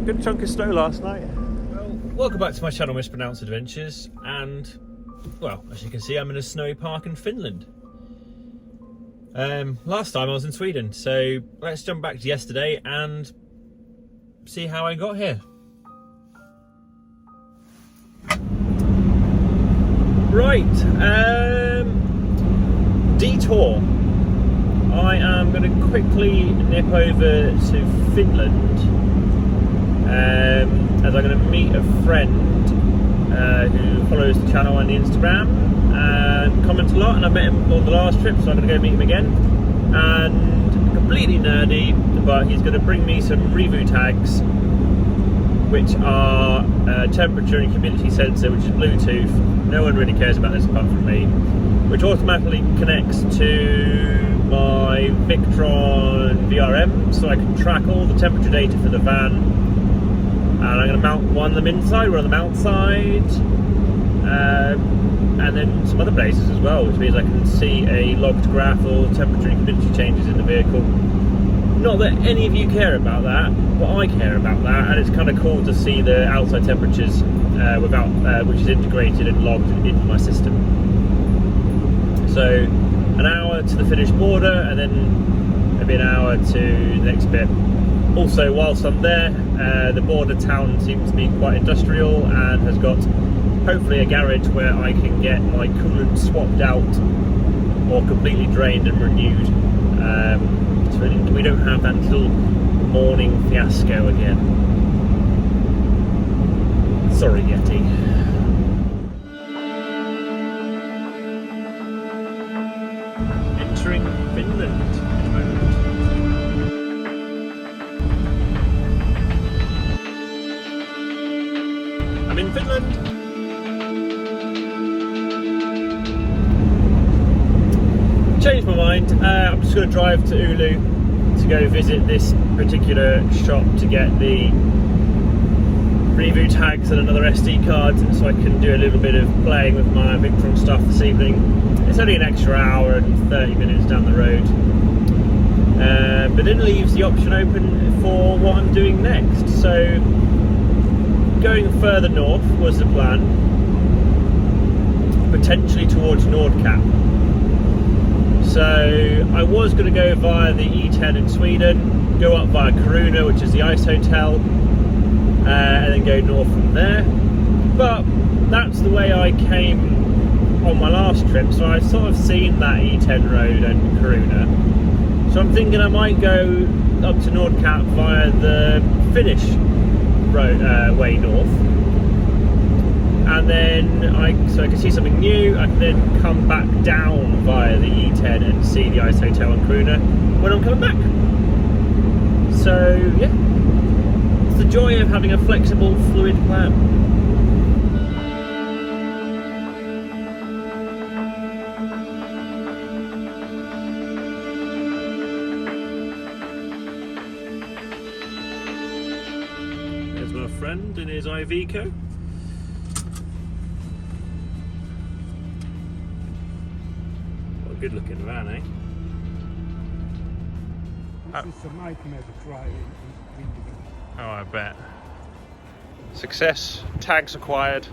Good chunk of snow last night. Well, welcome back to my channel, Mispronounced Adventures, and well, as you can see, I'm in a snowy park in Finland. Last time I was in Sweden, so let's jump back to yesterday and see how I got here. Right, detour. I am going to quickly nip over to Finland, as I'm going to meet a friend who follows the channel on the Instagram and comments a lot, and I met him on the last trip, so I'm going to go meet him again. And completely nerdy, but he's going to bring me some Ruuvi Tags, which are temperature and humidity sensor, which is Bluetooth. No one really cares about this apart from me, which automatically connects to my Victron VRM, so I can track all the temperature data for the van. And I'm going to mount one of them inside, one on the mount side, and then some other places as well, which means I can see a logged graph or temperature and humidity changes in the vehicle. Not that any of you care about that, but I care about that, and it's kind of cool to see the outside temperatures which is integrated and logged into my system. So an hour to the Finnish border, and then maybe an hour to the next bit. Also, whilst I'm there, the border town seems to be quite industrial and has got hopefully a garage where I can get my coolant swapped out or completely drained and renewed. So we don't have that little morning fiasco again. Sorry, Yeti. Entering Finland in a moment. I'm in Finland. Changed my mind. I'm just going to drive to Oulu to go visit this particular shop to get the Ruuvi Tags and another SD card, so I can do a little bit of playing with my Victron stuff this evening. It's only an extra hour and 30 minutes down the road, but it leaves the option open for what I'm doing next. So going further north was the plan, potentially towards Nordkapp. So I was going to go via the E10 in Sweden, go up via Kiruna, which is the ice hotel, and then go north from there. But that's the way I came on my last trip, so I've sort of seen that E10 road and Kiruna. So I'm thinking I might go up to Nordkapp via the Finnish road, way north. And then so I can see something new. I can then come back down via the E10 and see the ice hotel in Kiruna when I'm coming back. So yeah, it's the joy of having a flexible, fluid plan. There's my friend in his Iveco. Good looking van, eh? This is a nightmare to drive in winter. Oh, I bet. Success. Tags acquired.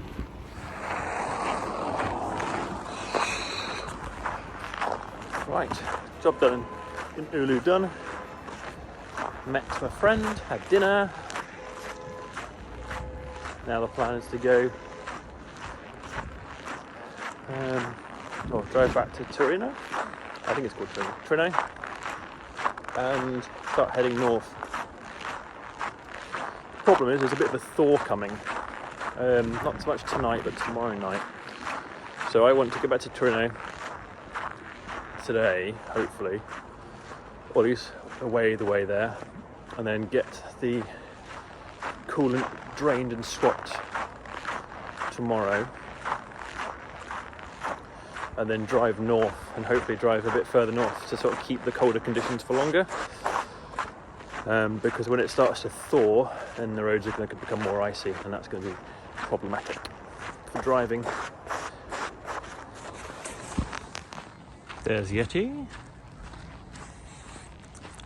Right, job done in Oulu done. Met my friend, had dinner. Now the plan is to go drive back to Tornio. I think it's called Tornio, and start heading north. The problem is there's a bit of a thaw coming, not so much tonight but tomorrow night. So I want to get back to Tornio today, hopefully, or at least away the way there, and then get the coolant drained and swapped tomorrow. And then drive north, and hopefully drive a bit further north to sort of keep the colder conditions for longer. Because when it starts to thaw, then the roads are going to become more icy, and that's going to be problematic for driving. There's Yeti.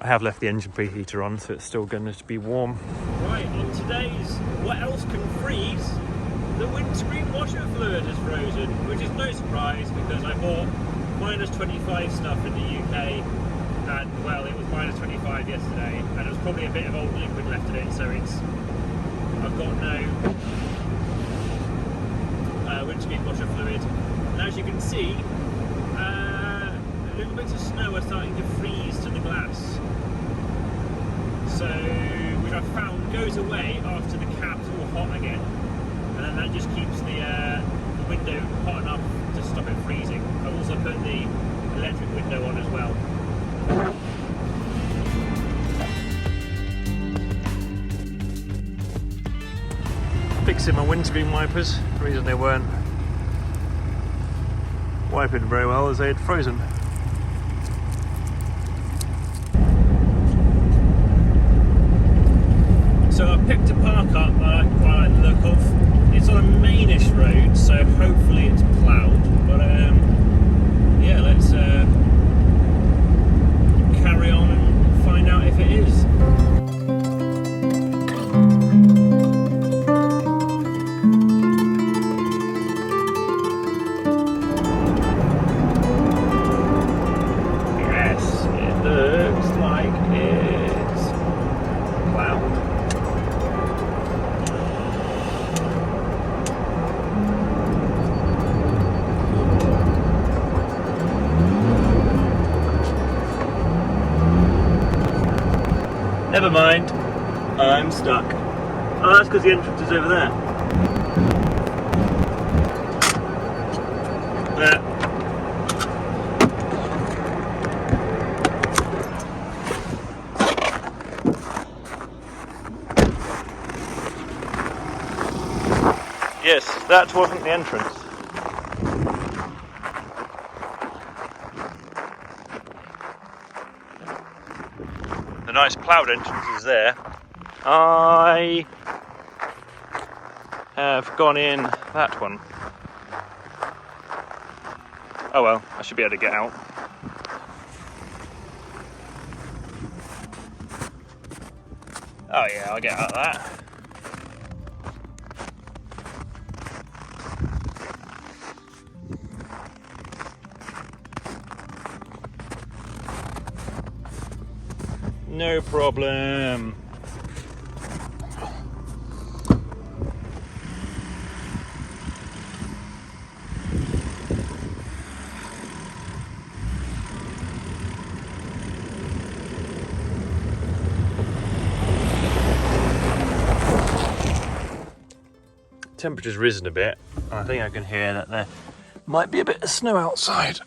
I have left the engine preheater on, so it's still going to be warm. Right, on today's What Else Can Freeze, the windscreen washer fluid is frozen, which is no surprise because I bought -25 stuff in the UK, and well, it was -25 yesterday, and there was probably a bit of old liquid left in it, so I've got no windscreen washer fluid. And as you can see, little bits of snow are starting to freeze to the glass. So, which I found goes away after the cab's all hot again, and then that just keeps the window hot enough to stop it freezing. I've also put the electric window on as well. Fixing my windscreen wipers. The reason they weren't wiping very well is they had frozen. So I picked a park up I quite like the look of. It's on a mainish road, so hopefully it's ploughed. But yeah, let's carry on and find out if it is. Yes, it looks like it's ploughed. Never mind, I'm stuck. Oh, that's because the entrance is over there. There. Yes, that wasn't the entrance. The nice ploughed entrance is there. I have gone in that one. Oh well, I should be able to get out. Oh yeah, I'll get out of that. No problem. Temperature's risen a bit, and I think I can hear that there might be a bit of snow outside.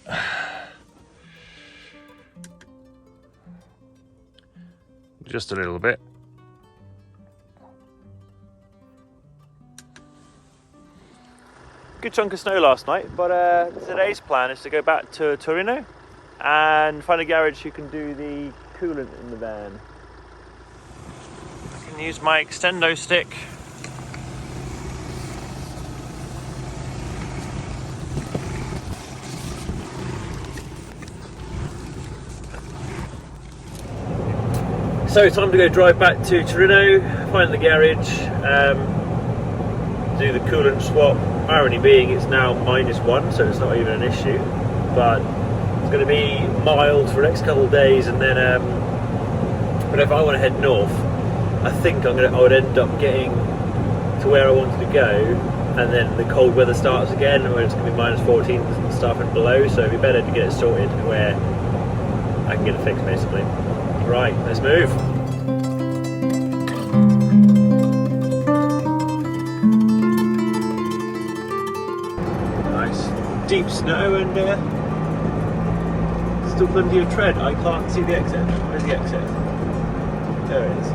Just a little bit. Good chunk of snow last night, but today's plan is to go back to Tornio and find a garage who can do the coolant in the van. I can use my extendo stick. So time to go drive back to Tornio, find the garage, do the coolant swap. Irony being it's now -1, so it's not even an issue, but it's going to be mild for the next couple of days, and then but if I want to head north, I think I would end up getting to where I wanted to go, and then the cold weather starts again, where it's going to be -14 and stuff and below, so it'd be better to get it sorted where I can get it fixed basically. Right, let's move. Nice deep snow and still plenty of tread. I can't see the exit. Where's the exit? There it is.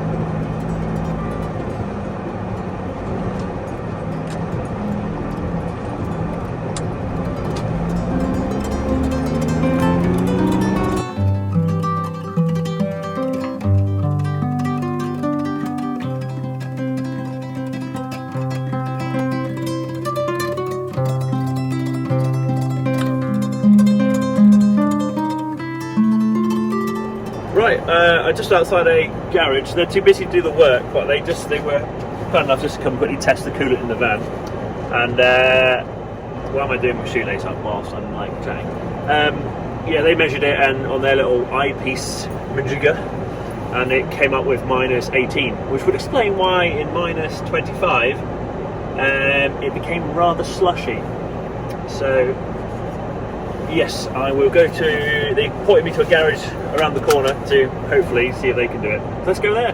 just outside a garage. They're too busy to do the work, but they were kind enough just to come quickly test the coolant in the van. And what am I doing with my shoelace up whilst I'm like chatting? Yeah, they measured it and on their little eyepiece majigger, and it came up with -18, which would explain why in -25 it became rather slushy. So yes, I will go to, they pointed me to a garage around the corner to hopefully see if they can do it. Let's go there.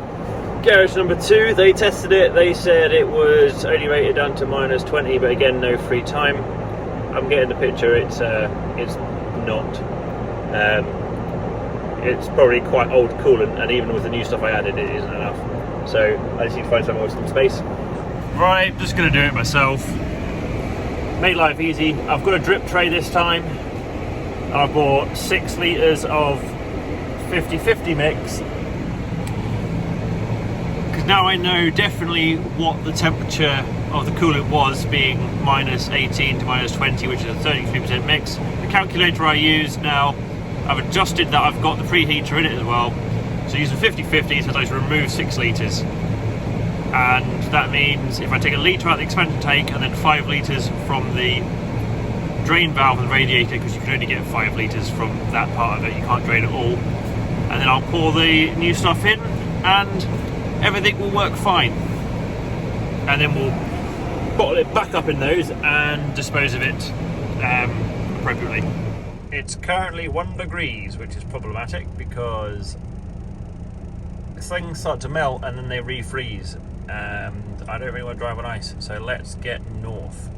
Garage number 2, they tested it, they said it was only rated down to -20, but again no free time. I'm getting the picture, it's not. It's probably quite old coolant, and even with the new stuff I added it isn't enough. So I just need to find somewhere with some space. Right, just going to do it myself. Make life easy. I've got a drip tray this time. I bought 6 litres of 50-50 mix, because now I know definitely what the temperature of the coolant was, being -18 to -20, which is a 33% mix. The calculator I use now, I've adjusted that I've got the preheater in it as well. So using 50-50 says I should remove 6 litres. And that means if I take a litre out of the expansion tank and then 5 litres from the drain valve of the radiator, because you can only get 5 litres from that part of it, you can't drain it all. And then I'll pour the new stuff in and everything will work fine. And then we'll bottle it back up in those and dispose of it appropriately. It's currently 1 degrees, which is problematic because things start to melt and then they refreeze, and I don't really want to drive on ice, so let's get north.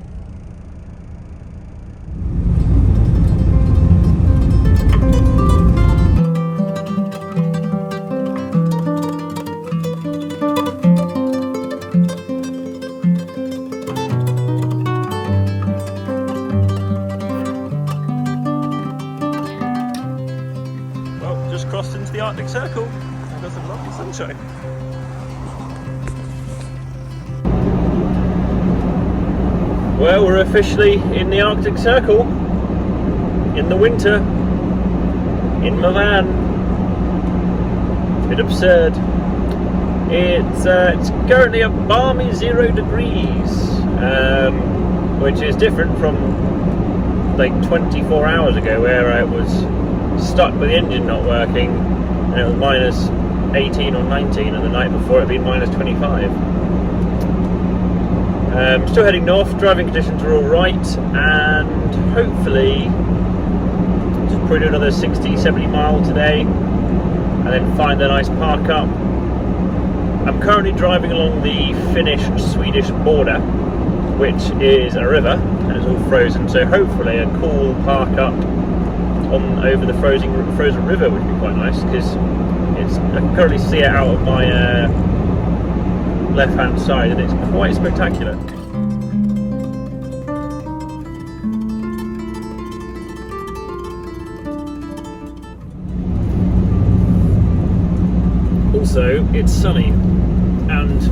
Crossed into the Arctic Circle. It does have lovely sunshine. Well, we're officially in the Arctic Circle in the winter in my van. Bit absurd. It's currently a balmy 0 degrees, which is different from like 24 hours ago where I was stuck with the engine not working and it was -18 or 19, and the night before it had been -25. Still heading north, driving conditions are alright, and hopefully just probably do another 60-70 miles today and then find a nice park up. I'm currently driving along the Finnish-Swedish border, which is a river and it's all frozen, so hopefully a cool park up over the frozen river would be quite nice, because I can currently see it out of my left hand side and it's quite spectacular. Also, it's sunny and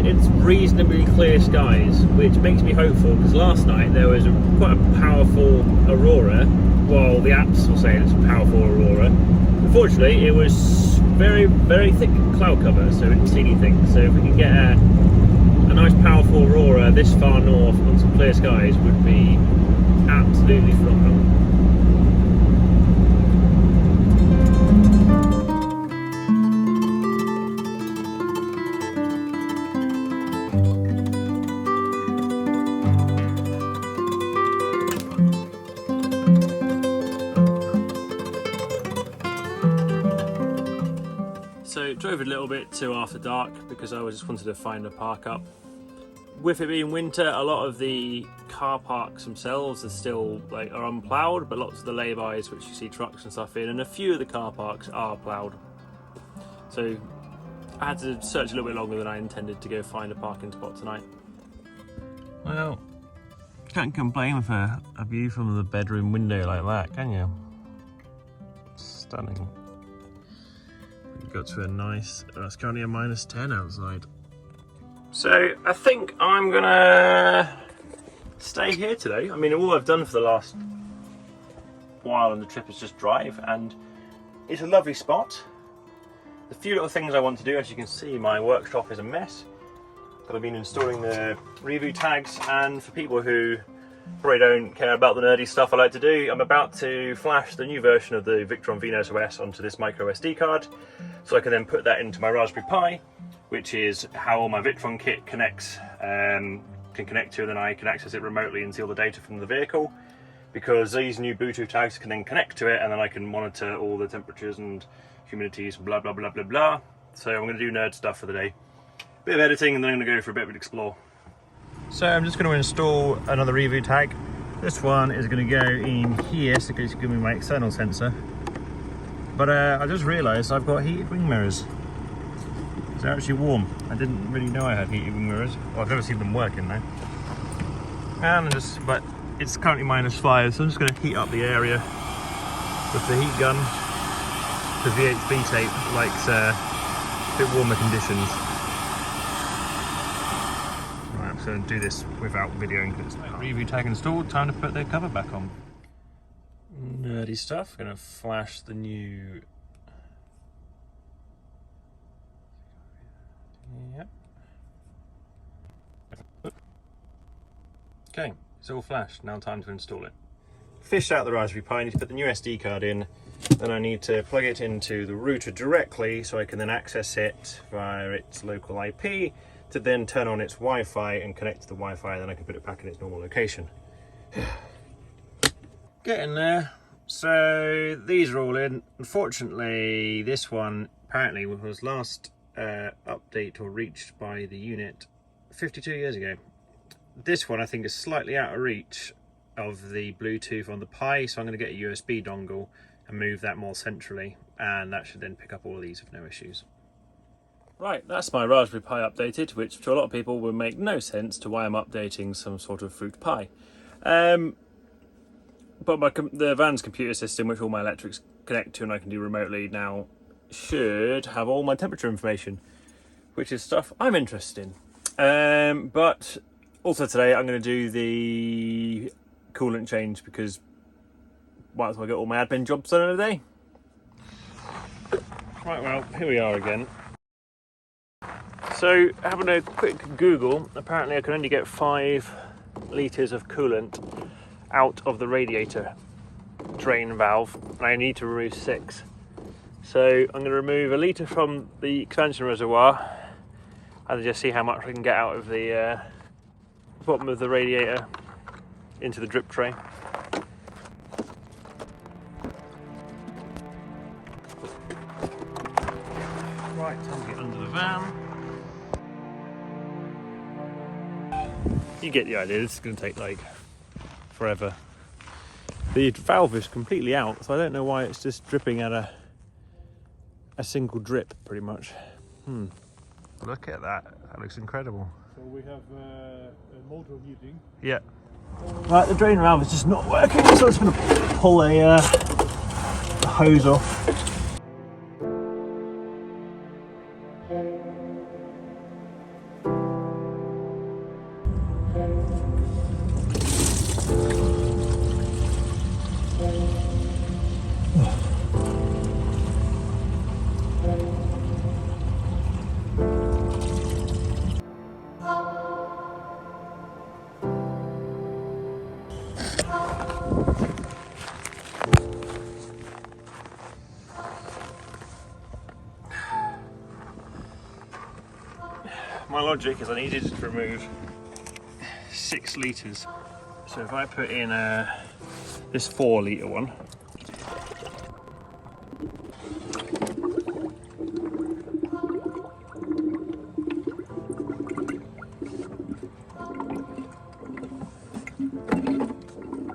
it's reasonably clear skies, which makes me hopeful, because last night there was quite a powerful aurora. Well, the apps will say it's a powerful aurora. Unfortunately, it was very, very thick cloud cover, so we didn't see anything. So if we can get a nice powerful aurora this far north on some clear skies, would be absolutely phenomenal. So drove a little bit to after dark because I just wanted to find a park up. With it being winter, a lot of the car parks themselves are still are unploughed, but lots of the lay-bys, which you see trucks and stuff in, and a few of the car parks are ploughed. So I had to search a little bit longer than I intended to go find a parking spot tonight. Well, can't complain with a view from the bedroom window like that, can you? Stunning. We've got to a nice, it's currently a -10 outside. So I think I'm gonna stay here today. I mean, all I've done for the last while on the trip is just drive, and it's a lovely spot. The few little things I want to do, as you can see, my workshop is a mess. But I've been installing the Ruuvi Tags, and for people who probably don't care about the nerdy stuff I like to do, I'm about to flash the new version of the Victron VRM OS onto this micro SD card, so I can then put that into my Raspberry Pi, which is how all my Victron kit connects, can connect to, and then I can access it remotely and see all the data from the vehicle. Because these new Bluetooth tags can then connect to it, and then I can monitor all the temperatures and humidities, blah blah blah blah blah. So I'm going to do nerd stuff for the day. Bit of editing, and then I'm going to go for a bit of an explore. So I'm just going to install another Ruuvi tag. This one is going to go in here, so it's going to be my external sensor. But I just realised I've got heated wing mirrors. They're actually warm. I didn't really know I had heated wing mirrors. Well, I've never seen them working though. And but it's currently -5, so I'm just going to heat up the area with the heat gun. The VHB tape likes a bit warmer conditions. Right, I'm just going to do this without videoing because it's Ruuvi tag installed. Time to put the cover back on. Nerdy stuff. Going to flash the new. Yep. Okay. It's all flashed, now time to install it. Fished out the Raspberry Pi, I need to put the new SD card in, then I need to plug it into the router directly so I can then access it via its local IP to then turn on its Wi-Fi and connect to the Wi-Fi, then I can put it back in its normal location. Getting there. So these are all in. Unfortunately, this one apparently was last update or reached by the unit 52 years ago. This one I think is slightly out of reach of the Bluetooth on the Pi, so I'm going to get a USB dongle and move that more centrally, and that should then pick up all of these with no issues. Right, that's my Raspberry Pi updated, which to a lot of people will make no sense to why I'm updating some sort of fruit pie. But the van's computer system, which all my electrics connect to and I can do remotely now, should have all my temperature information, which is stuff I'm interested in. But also today I'm going to do the coolant change because might as well get all my admin jobs done in a day. Right, well, here we are again. So, having a quick Google, apparently I can only get 5 litres of coolant out of the radiator drain valve, and I need to remove 6. So I'm going to remove 1 litre from the expansion reservoir and just see how much I can get out of the bottom of the radiator into the drip tray. Right, time to get under the van. You get the idea, this is going to take like forever. The valve is completely out, so I don't know why it's just dripping at a single drip pretty much. Look at that, that looks incredible. So we have a motor heating. Yeah. Right, the drain valve is just not working, so I'm just going to pull a hose off. My logic is I needed to remove 6 litres. So if I put in this 4 litre one,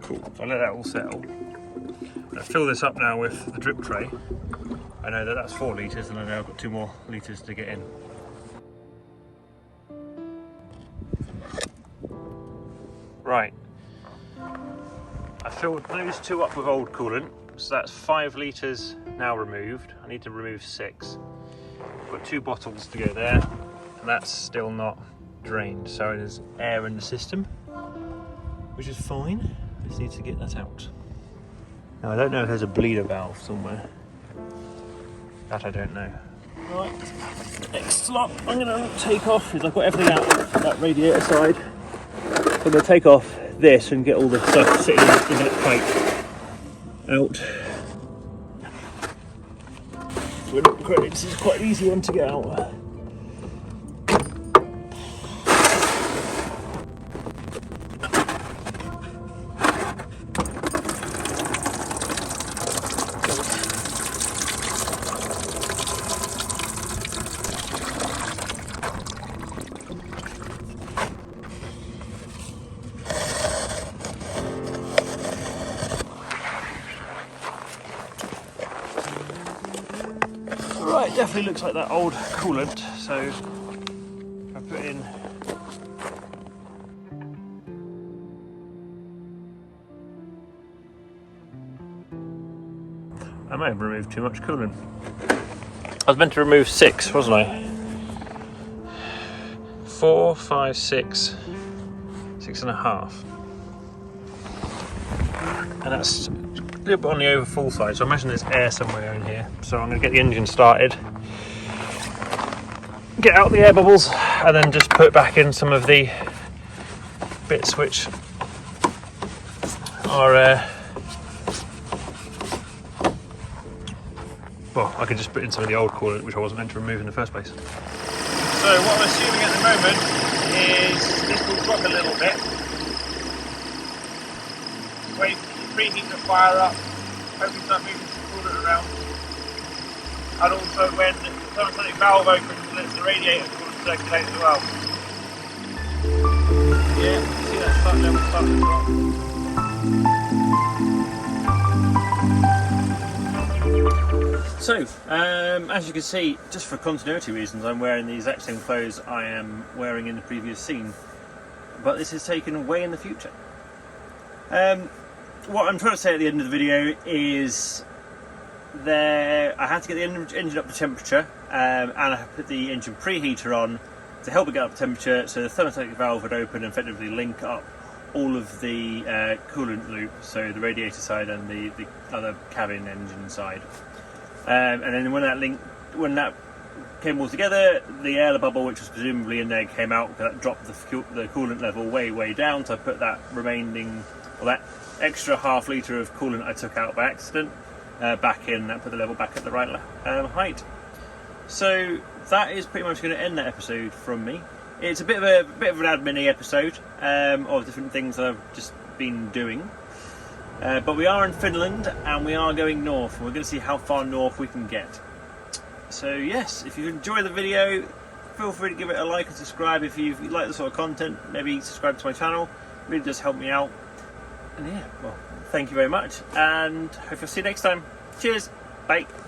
cool, so I let that all settle. I fill this up now with the drip tray. I know that that's 4 litres and I know I've got 2 more litres to get in. Right, I filled those 2 up with old coolant, so that's 5 litres now removed. I need to remove 6. I've got 2 bottles to go there, and that's still not drained, so there's air in the system, which is fine. I just need to get that out. Now I don't know if there's a bleeder valve somewhere. That I don't know. Right, next lot I'm going to take off is I've got everything out of that radiator side. So I'm going to take off this and get all the stuff sitting in that pipe out. So with credit, this is quite an easy one to get out. Right, definitely looks like that old coolant, so I put in I might have removed too much coolant. I was meant to remove 6, wasn't I? 4, 5, 6, 6.5. And that's a little bit on the over full side, so I imagine there's air somewhere in here. So I'm going to get the engine started, get out the air bubbles, and then just put back in some of the bits which are well, I could just put in some of the old coolant which I wasn't meant to remove in the first place. So what I'm assuming at the moment is this will drop a little bit. Wait, preheat the fire up, hopefully start moving some coolant around. And also when the thermostatic valve opens, it lets the radiator coolant circulate as well. Yeah, you can see that start level starting to drop. So, as you can see, just for continuity reasons, I'm wearing the exact same clothes I am wearing in the previous scene, but this is taken way in the future. What I'm trying to say at the end of the video is I had to get the engine up to temperature, and I put the engine preheater on to help it get up to temperature, so the thermostatic valve would open and effectively link up all of the coolant loop, so the radiator side and the other cabin engine side. And then when that came all together, the air bubble, which was presumably in there, came out. That dropped the coolant level way down. So I put that that extra half litre of coolant I took out by accident back in. That put the level back at the right height. So that is pretty much going to end that episode from me. It's a bit of an admin-y episode of different things that I've just been doing. But we are in Finland and we are going north, and we're going to see how far north we can get. So yes, if you enjoy the video, feel free to give it a like and subscribe if you like the sort of content. Maybe subscribe to my channel, it really does help me out. And yeah, well, thank you very much, and hope I'll see you next time. Cheers, bye.